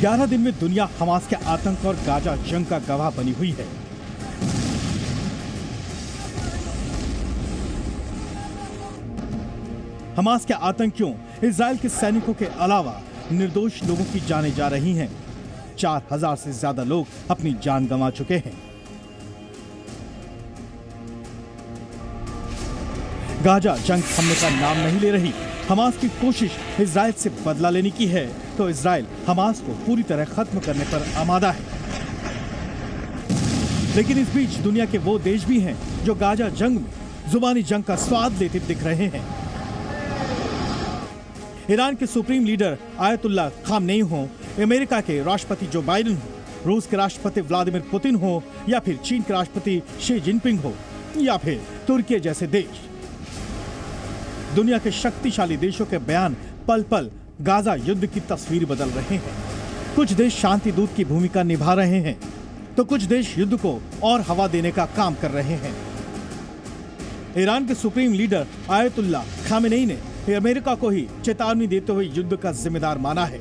11 दिन में दुनिया हमास के आतंक और गाजा जंग का गवाह बनी हुई है। हमास के आतंकियों इजराइल के सैनिकों के अलावा निर्दोष लोगों की जानें जा रही हैं। 4000 से ज्यादा लोग अपनी जान गंवा चुके हैं। गाजा जंग थमने का नाम नहीं ले रही। हमास की कोशिश इजराइल से बदला लेने की है तो इजराइल हमास को पूरी तरह खत्म करने पर आमादा है। लेकिन इस बीच दुनिया के वो देश भी हैं जो गाजा जंग में जुबानी जंग का स्वाद लेते दिख रहे हैं। ईरान के सुप्रीम लीडर आयतुल्लाह खामनेई हो, अमेरिका के राष्ट्रपति जो बाइडेन हो, रूस के राष्ट्रपति व्लादिमीर पुतिन हो या फिर चीन के राष्ट्रपति शी जिनपिंग हो या फिर तुर्की जैसे देश, दुनिया के शक्तिशाली देशों के बयान पल पल गाजा युद्ध की तस्वीर बदल रहे हैं। कुछ देश शांति दूत की भूमिका निभा रहे हैं तो कुछ देश युद्ध को और हवा देने का काम कर रहे हैं। ईरान के सुप्रीम लीडर आयतुल्लाह खामेनेई ने अमेरिका को ही चेतावनी देते हुए युद्ध का जिम्मेदार माना है।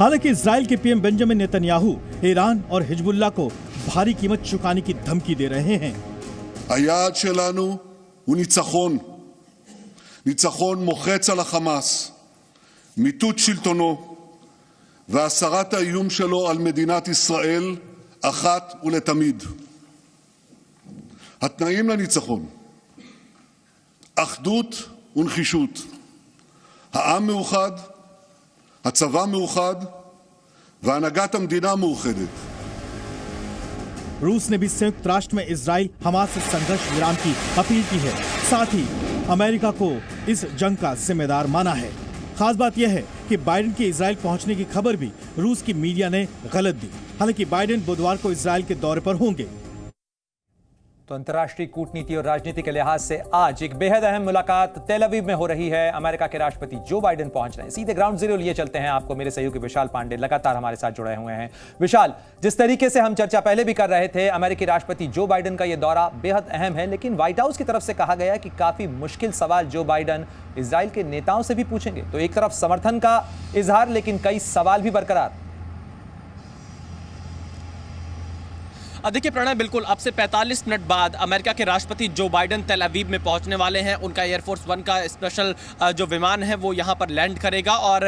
हालांकि इजराइल के पीएम बेंजामिन नेतन्याहू ईरान और हिजबुल्लाह को भारी कीमत चुकाने की धमकी दे रहे हैं। היעד שלנו הוא ניצחון. ניצחון מוחץ על החמאס, מיטוט שלטונו והסרת האיום שלו על מדינת ישראל אחת ולתמיד. התנאים לניצחון: אחדות ונחישות. העם מאוחד, הצבא מאוחד והנהגת המדינה מאוחדת. रूस ने भी संयुक्त राष्ट्र में इजराइल हमास से संघर्ष विराम की अपील की है। साथ ही अमेरिका को इस जंग का जिम्मेदार माना है। खास बात यह है कि बाइडेन के इजराइल पहुंचने की खबर भी रूस की मीडिया ने गलत दी। हालांकि बाइडेन बुधवार को इजराइल के दौरे पर होंगे। तो अंतर्राष्ट्रीय कूटनीति और राजनीति के लिहाज से आज एक बेहद अहम मुलाकात तेल अवीव में हो रही है। अमेरिका के राष्ट्रपति जो बाइडेन पहुंच रहे हैं। सीधे ग्राउंड जीरो लिए चलते हैं आपको। मेरे सहयोगी विशाल पांडे लगातार हमारे साथ जुड़े हुए हैं। विशाल, जिस तरीके से हम चर्चा पहले भी कर रहे थे, अमेरिकी राष्ट्रपति जो बाइडेन का यह दौरा बेहद अहम है, लेकिन व्हाइट हाउस की तरफ से कहा गया कि काफी मुश्किल सवाल जो बाइडेन इजराइल के नेताओं से भी पूछेंगे। तो एक तरफ समर्थन का इजहार, लेकिन कई सवाल भी बरकरार। देखिए प्रणय, बिल्कुल अब से 45 मिनट बाद अमेरिका के राष्ट्रपति जो बाइडेन तेल अवीव में पहुंचने वाले हैं। उनका एयरफोर्स 1 का स्पेशल जो विमान है वो यहां पर लैंड करेगा और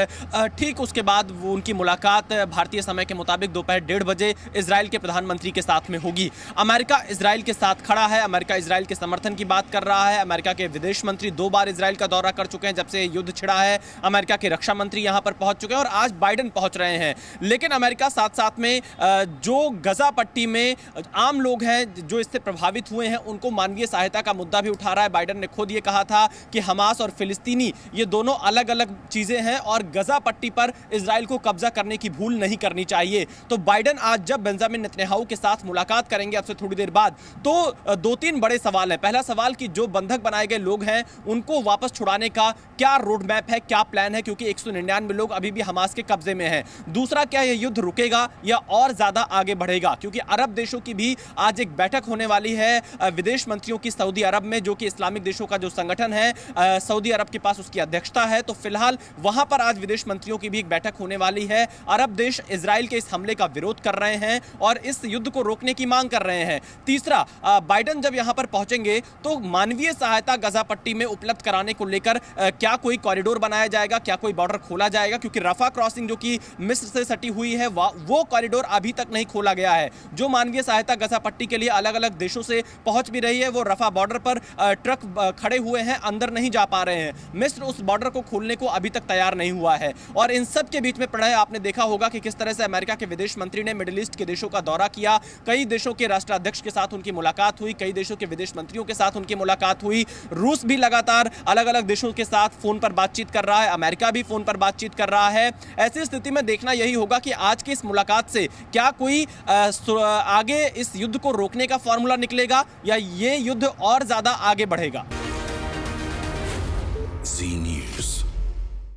ठीक उसके बाद वो उनकी मुलाकात भारतीय समय के मुताबिक दोपहर 1:30 बजे इजराइल के प्रधानमंत्री के साथ में होगी। अमेरिका इजराइल के साथ खड़ा है। अमेरिका इजराइल के समर्थन की बात कर रहा है। अमेरिका के विदेश मंत्री 2 बार इजराइल का दौरा कर चुके हैं जब से युद्ध छिड़ा है। अमेरिका के रक्षा मंत्री यहां पर पहुंच चुके हैं और आज बाइडेन पहुंच रहे हैं। लेकिन अमेरिका साथ साथ में जो गजा पट्टी में आम लोग हैं जो इससे प्रभावित हुए हैं उनको मानवीय सहायता का मुद्दा भी उठा रहा है। बाइडेन ने खुद ये कहा था कि हमास और फिलिस्तीनी ये दोनों अलग अलग चीजें हैं और गजा पट्टी पर इजराइल को कब्जा करने की भूल नहीं करनी चाहिए। तो बाइडेन आज जब बेंजामिन नेतन्याहू के साथ मुलाकात करेंगे अब से थोड़ी देर बाद, तो 2-3 बड़े सवाल हैं। पहला सवाल कि जो बंधक बनाए गए लोग हैं उनको वापस छुड़ाने का क्या रोड मैप है, क्या प्लान है, क्योंकि 199 लोग अभी भी हमास के कब्जे में हैं। दूसरा, क्या यह युद्ध रुकेगा या और ज्यादा आगे बढ़ेगा, क्योंकि अरब देशों की भी आज एक बैठक होने वाली है विदेश मंत्रियों की सऊदी अरब में, जो कि इस्लामिक देशों का जो संगठन है सऊदी अरब के पास उसकी अध्यक्षता है। तो फिलहाल वहां पर आज विदेश मंत्रियों की भी एक बैठक होने वाली है। अरब देश इजराइल के इस हमले का विरोध कर रहे हैं और इस युद्ध को रोकने की मांग कर रहे हैं। तीसरा, बाइडेन जब यहां पर पहुंचेंगे तो मानवीय सहायता गजा पट्टी में उपलब्ध कराने को लेकर क्या कोई कॉरिडोर बनाया जाएगा, क्या कोई बॉर्डर खोला जाएगा, क्योंकि रफा क्रॉसिंग जो कि मिस्र से सटी हुई है वो कॉरिडोर अभी तक नहीं खोला गया है। जो मानवीय सहायता गजा पट्टी के लिए अलग अलग देशों से पहुंच भी रही है, वो रफा बॉर्डर पर ट्रक खड़े हुए हैं, अंदर नहीं जा पा रहे हैं। मिस्र उस बॉर्डर को खोलने को अभी तक तैयार नहीं हुआ है। और इन सब के बीच में प्रणय, आपने देखा होगा कि किस तरह से अमेरिका के विदेश मंत्री ने मिडिल ईस्ट के देशों का दौरा किया। कई देशों के राष्ट्राध्यक्ष के साथ उनकी मुलाकात हुई, कई देशों के विदेश मंत्रियों के साथ उनकी मुलाकात हुई। रूस भी लगातार अलग अलग देशों के साथ फोन पर बातचीत कर रहा है, अमेरिका भी फोन पर बातचीत कर रहा है। ऐसी स्थिति में देखना यही होगा कि आज की इस मुलाकात से क्या कोई आगे इस युद्ध को रोकने का फॉर्मूला निकलेगा या ये युद्ध और ज्यादा आगे बढ़ेगा? Z News.